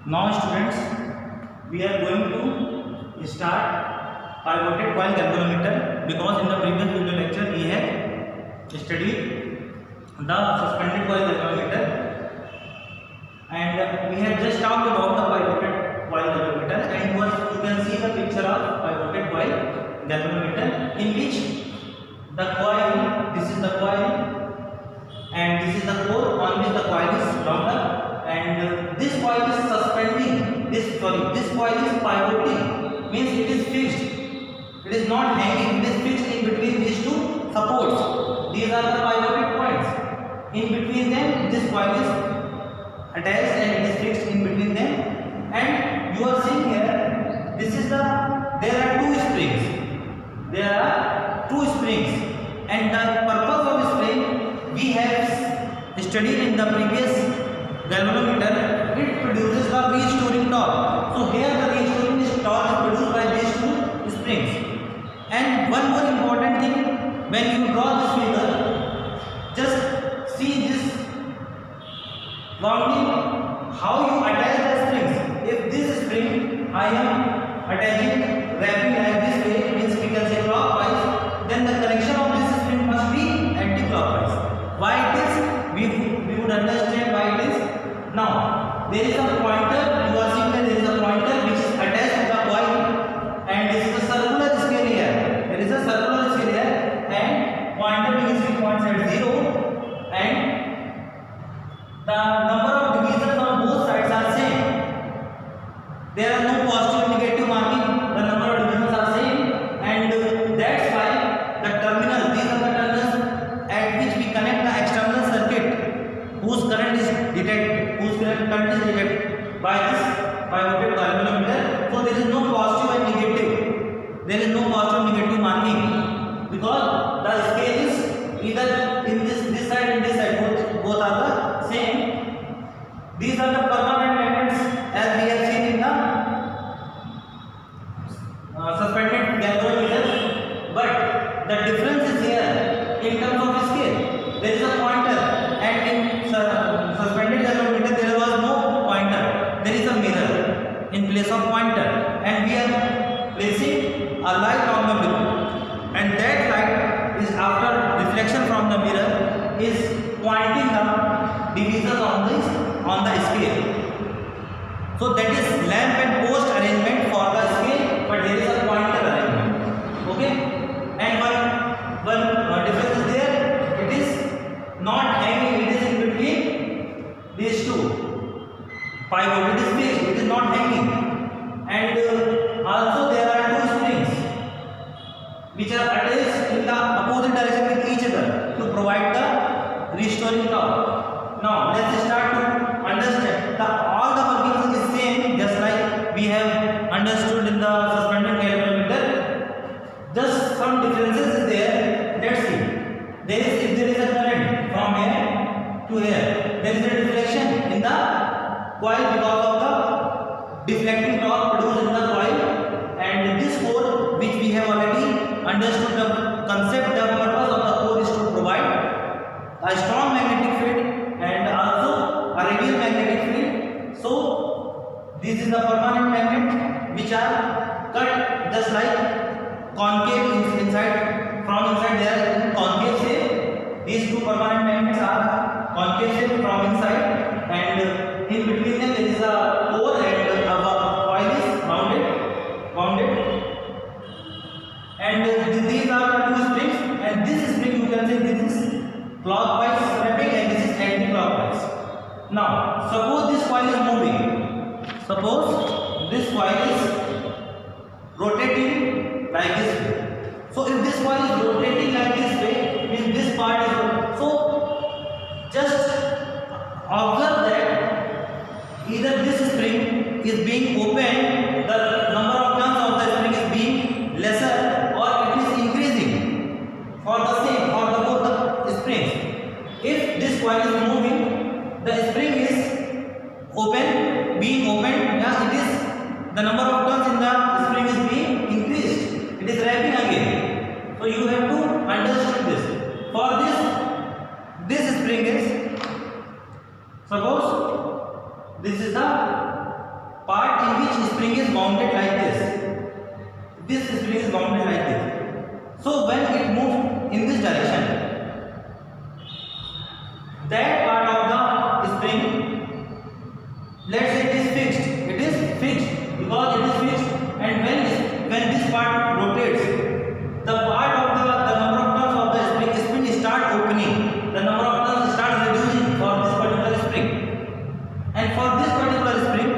Now students, we are going to start pivoted coil galvanometer because in the previous video lecture we have studied the suspended coil galvanometer and we have just talked about the pivoted coil galvanometer and you can see the picture of pivoted coil galvanometer in which the coil, this is the coil and this is the core on which the coil is longer. And this coil is suspending, this coil is pivoting, means it is fixed, it is not hanging, it is fixed in between these two supports. These are the pivoted points. In between them this coil is attached and it is fixed in between them. And you are seeing here, this is there are two springs, and the purpose of spring we have studied in the previous galvanometer. It produces the restoring torque. So here the restoring torque is produced by these two springs. And one more important thing, when you draw this figure, just see this wounding, how you attach the springs. If this spring I am attaching, wrapping like this way, means we can say clockwise, then the connection of this spring must be anti-clockwise. Why it is? We would understand why it is. Now, there is a pointer, you are seeing that there is a pointer which is attached to the coil, and this is a circular scale here. There is a circular scale here, and pointer begins points at 0, and the number of divisions on both sides are same. There are no positive and negative marking, the number of divisions are same, and that's why the terminals, these are the terminals at which we connect the external circuit whose current is detected by this pivoted galvanometer. So there is no positive and negative. There is no positive and negative marking because the scale is either in this side and this side. Both are the same. These are the permanent magnets as we have seen in the suspended galvanometer. But the difference is here in terms of scale. There is a pointer, and in suspended galvanometer there was no pointer. There is a mirror in place of pointer, and we are placing a light on the mirror, and that light is, after reflection from the mirror, is pointing the divisions on the scale. So that is lamp and post arrangement for the scale, but there is a pointer arrangement. Okay, and one difference is there. It is not hanging, it is in between these two. Pivot, it is fixed, it is not hanging. And also there are two springs which are attached in the opposite direction with each other to provide the restoring torque. Now let's start to understand. All the workings is same, just like we have understood in the suspended galvanometer. Just some differences is there. Let's see. If there is a current from here to here, there is a deflection in the coil because of the deflecting torque produced in the coil. And this core, which we have already understood the concept, the purpose of the core is to provide a strong magnetic field and also a radial magnetic field. So this is the permanent magnet which are cut just like concave inside. From inside there is concave shape. These two permanent magnets are concave shape from inside, and in between them there is a core and a coil is rounded. And these are the two springs, and this spring you can say this is clockwise wrapping and this is anti-clockwise. Now suppose this coil is moving. Suppose this coil is rotating like this way. So if this coil is rotating like this way, means this part is rotating. So just observe that either this spring is being opened, the number of turns of the spring is being lesser, or it is increasing for both the springs. If this coil is moving, the spring is being opened, yeah, it is the number of turns in the spring is being increased. It is wrapping again. So you have to understand this. For this spring is, suppose this is the part in which spring is mounted like this. This spring is mounted like this. So when it moves in this direction, that part of the spring, let's say it is fixed. It is fixed because it is fixed, and when this part rotates, the part of the number of turns of the spring start opening. The number of turns start reducing for this particular spring, and for this particular spring,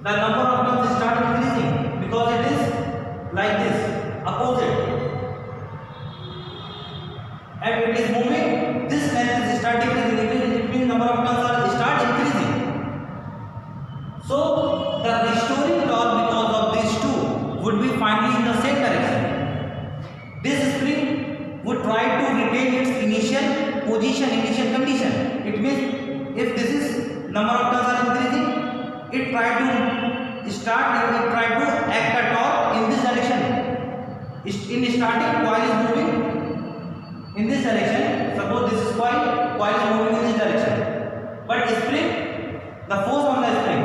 the number of turns start increasing because it is like this, opposite. And it is moving, this length start decreasing, it means number of turns are start increasing. So the restoring torque because of these two would be finally in the same direction. This spring would try to retain its initial position, initial condition. It means if this is number of turns are increasing, it try to act a torque in this direction. In starting, coil is moving in this direction. Suppose this is coil is moving in this direction. But spring, the force on the spring,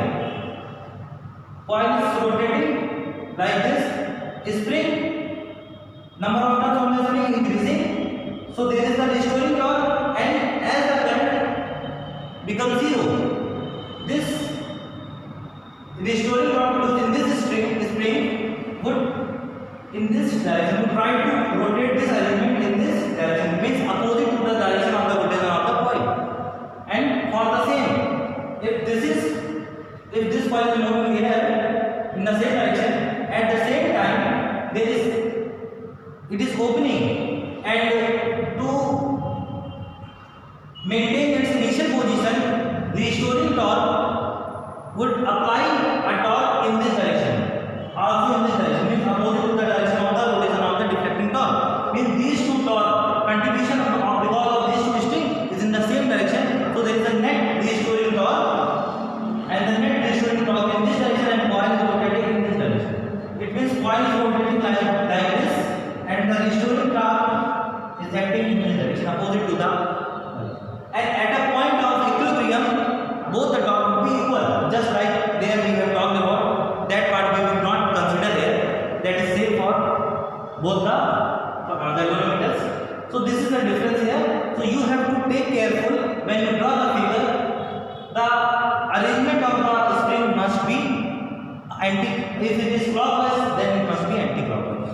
coil is rotating like this. Spring, number of turns on the spring increasing. So there is the restoring torque, and as the current becomes zero, this restoring torque produced in this spring would in this direction would try to rotate this element in this direction, means opposite to the direction of the rotation of the coil. And for the same, if this coil is moving here in the same direction, at the same time it is opening, and to maintain its initial position, restoring torque would apply a torque in this direction, also in this direction, means opposite to the direction of the rotation of the deflecting torque. Means these two torque contribution because of these two strings is in the same direction. So there is a net restoring torque, and the net restoring torque in this direction, and coil is rotating in this direction. It means coil is rotating like this, and the restoring torque is acting in this direction, opposite to the direction. And at a point of equilibrium, both the torque will be equal, just like there we have talked about. That part we will not consider here. That is same for both the galvanometers. So this is the difference here. So you have to take careful when you draw the figure. The arrangement of the spring must be anti. If it is clockwise, then it must be anti-clockwise.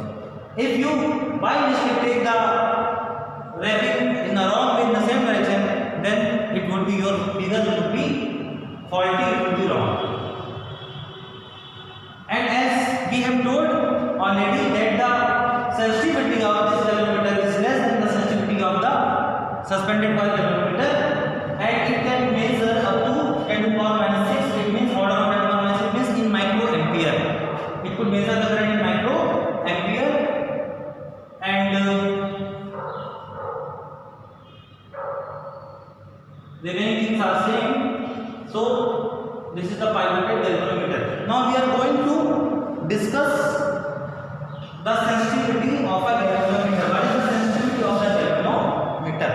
If you by mistake take the wrapping in the wrong way in the same direction, then it would be your figure would be faulty, it would be wrong. And as we have told already that the sensitivity of this galvanometer is less than the sensitivity of the suspended coil galvanometer, and it can measure up to 10 to the power minus 6. It means order of 10 to the power minus 6 means in microampere. It could measure the current in microampere, and the remaining things are same. So this is the pivoted galvanometer. Now we are going to discuss the sensitivity of a galvanometer. What is the sensitivity of the galvanometer?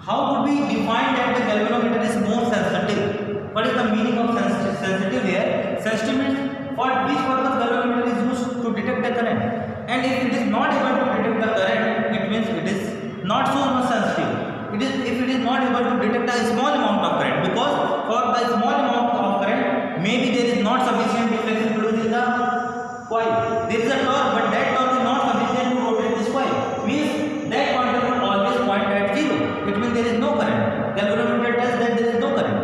How would we define that the galvanometer is more sensitive? What is the meaning of sensitive here? Sensitive means for which purpose galvanometer is used to detect the current. And if it is not able to detect the current, it means it is not so much sensitive. If it is not able to detect a small amount of current, because for the small amount of current, maybe there is not sufficient deflection produced in the coil. There is a torque, but that torque is not sufficient to rotate this coil. Means that pointer will always point at zero. It means there is no current. Galvanometer tells that there is no current.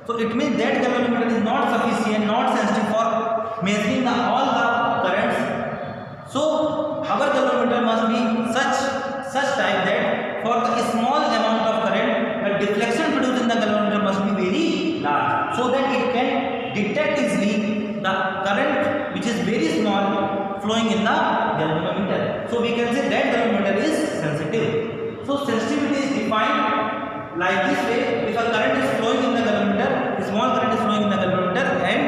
So it means that galvanometer is not sufficient, not sensitive for measuring all the currents. So our galvanometer must be such type that for the small amount of current, the deflection produced in the galvanometer must be very large, so that it can detect easily the current which is very small flowing in the galvanometer. So we can say that galvanometer is sensitive. So sensitivity is defined like this way. If a current is flowing in the galvanometer, a small current is flowing in the galvanometer, and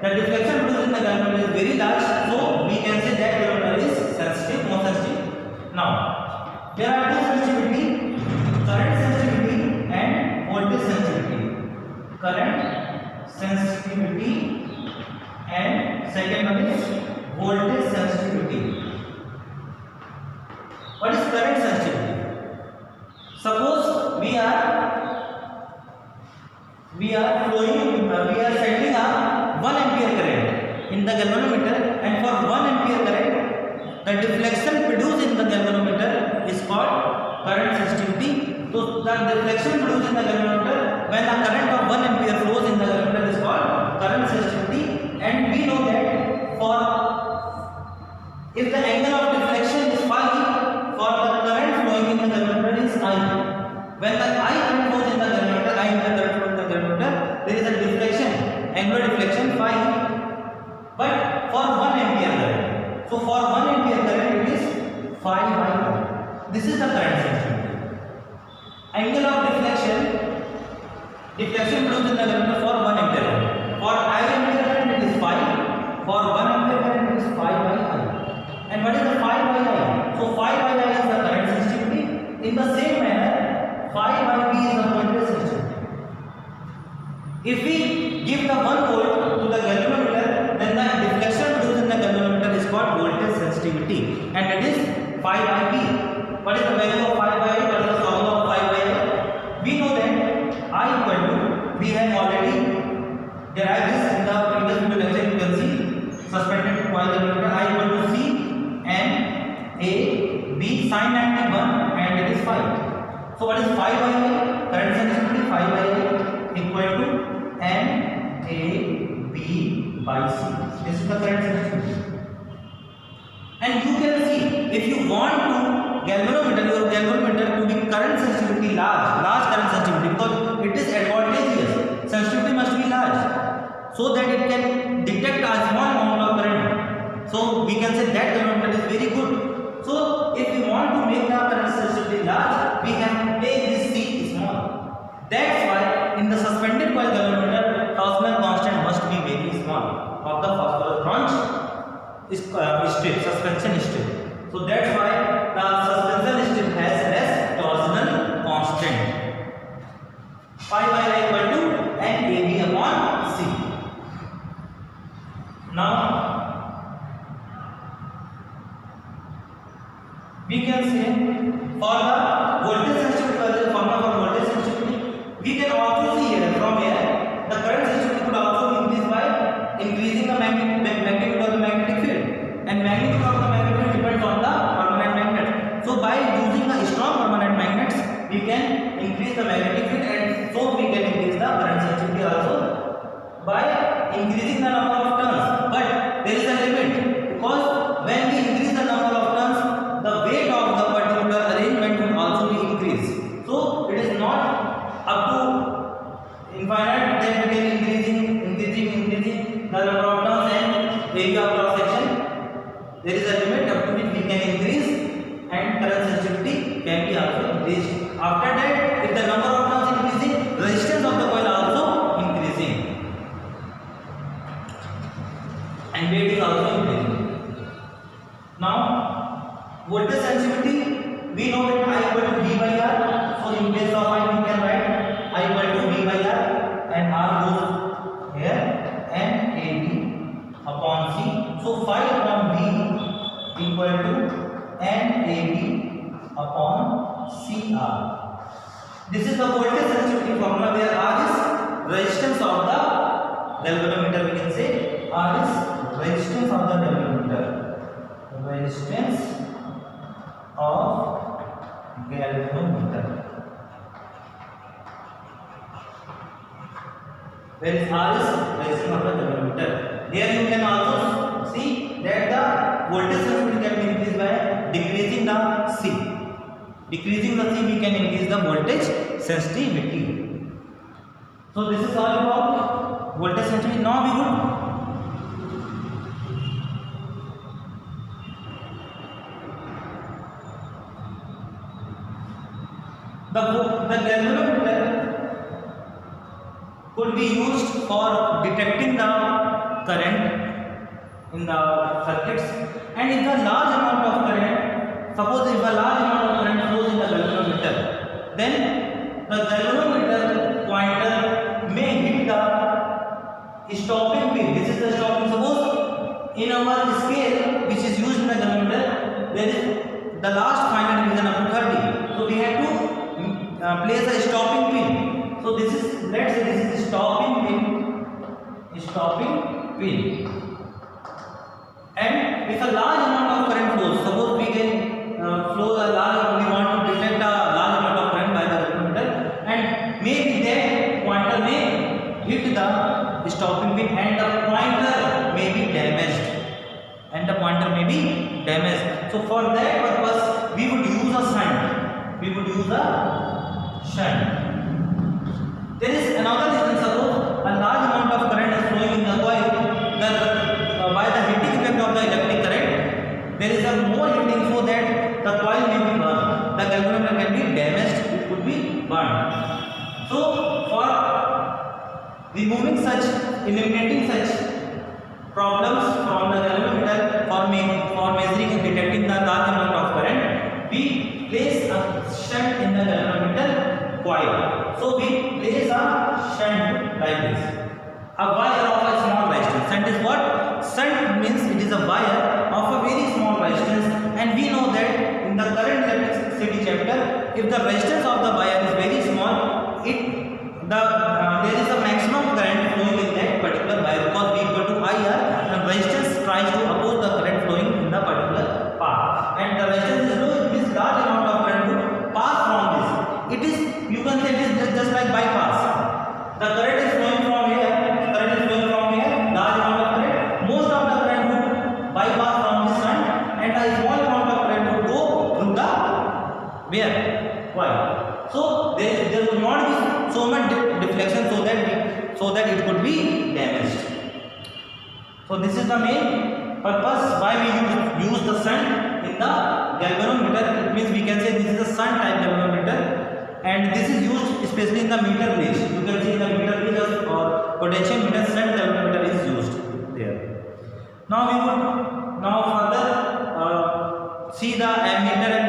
the deflection produced in the galvanometer is very large, so we can say that galvanometer is sensitive, more sensitive. Now There are two sensitivity, current sensitivity and voltage sensitivity. Current sensitivity and second one is voltage sensitivity. What is current sensitivity? Suppose we are sending a 1 ampere current in the galvanometer, and for 1 ampere current the deflection produced in the galvanometer is called current sensitivity. So the deflection produced in the galvanometer when a current of 1 ampere flows in the galvanometer is called current sensitivity. And we know that for if the angle of deflection is phi, for the current flowing in the galvanometer is I. When the I current flows in the galvanometer, I current flows in the galvanometer, there is a deflection, angular deflection phi. But for 1 ampere current, so for 1 ampere current it is phi by I. This is the current sensitivity. Angle of deflection produced in the galvanometer for 1 ampere current. For I ampere current it is phi. For 1 ampere current it is phi by I. And what is the phi by I? So phi by I is the current sensitivity. In the same manner, phi by V is the voltage sensitivity. If we give the 1 volt to the galvanometer, then the deflection produced in the galvanometer is called voltage sensitivity, and it is phi by V. What is the value of phi by I? What is the formula of phi by I? We know that I equal to, we have already derived this in the previous video lecture. You can see suspended coil galvanometer, I equal to C N A B sin 91, and it is phi. So what is phi by I? Current sensitivity phi by I equal to N A B by C. This is the current sensitivity. And you can see, if you want to galvanometer, your galvanometer to be current sensitivity large current sensitivity, because it is advantageous. Sensitivity must be large so that it can detect a small amount of current. So we can say that galvanometer is very good. So if we want to make the current sensitivity large, we have to take this C small. That's why in the suspended coil galvanometer, Torsional constant must be very small of the phosphorus bronze strip, suspension strip. So that's why the suspension strip has less torsional constant. Phi by I equal to NAB upon C. Now we can say for the voltage sensitivity, what is the formula for voltage sensitivity? We can also see here from here the current sensitivity could also increase by increasing the magnitude of the magnetic field, and magnitude of the magnetic field depends on the permanent magnet. So by using a strong permanent magnets, we can increase the magnetic field, and so we can increase the current sensitivity also by increasing the number of turns. But there is a limit, because when we increase the number of turns, the weight of the particular arrangement will also be increased. So it is not up to infinite that we can increasing the number of turns and area of cross section. There is a limit up to which we can increase, and current sensitivity can be also increased. After that, if the number of turns increasing, resistance of the coil also increasing, and weight is also increasing. Now voltage sensitivity, we know that I equal to V by R. So in place of I, we can write I equal to V by R, and R goes here, and AB upon C. So phi upon V equal to NAB upon CR. This is the voltage sensitivity formula, where R is resistance of the galvanometer. We can say R is resistance of the galvanometer. Resistance of galvanometer. Where is R is resistance of the galvanometer. Here you can also see that the voltage sensitivity can be increased by decreasing the C. Decreasing the C, we can increase the voltage sensitivity. So this is all about voltage sensitivity. Now we would the galvanometer could be used for detecting the current in the circuits, and if a large amount of current, suppose if a large amount of current then the galvanometer pointer may hit the stopping pin. This is the stopping. Suppose in our scale which is used in the galvanometer, there is the last final division up to 30. So we have to place a stopping pin. So this is, let's say this is stopping pin, and if a large amount of current flows, suppose we can flow a large, we want to detect a large amount of current by the galvanometer, and maybe that pointer may hit the stopping pin and the pointer may be damaged. So for that purpose we would use a shunt. There is another reason. Suppose a large amount of current is flowing in the coil, by the heating effect of the electric current, there is a more heating, so that the coil may be burned, the galvanometer can be damaged, it could be burned. So for eliminating such problems from the galvanometer, for measuring and detecting the large amount of current, we place a shunt in the galvanometer coil. So we place a shunt like this, a wire of a small resistance. Shunt is what? Shunt means it is a wire of a very small resistance, and we know that in the current electricity chapter, if the resistance of the wire is very small, there is a maximum current flowing in that particular wire, because V equal to IR, and resistance tries to oppose the current flowing in the particular path, and the resistance is low, this large amount of current would pass from this. It is, you can say it is just like bypass. The current is flowing from here, large amount of current, most of the current would bypass from this shunt, and a small amount of current would go through the coil. So there would not be so much deflection, so that it could be damaged. So this is the main purpose why we use the shunt in the galvanometer. It means we can say this is a shunt type galvanometer, and this is used especially in the meter gauge. You can see in the meter gauge or potentiometer, shunt galvanometer is used there. Now we would further see the ammeter and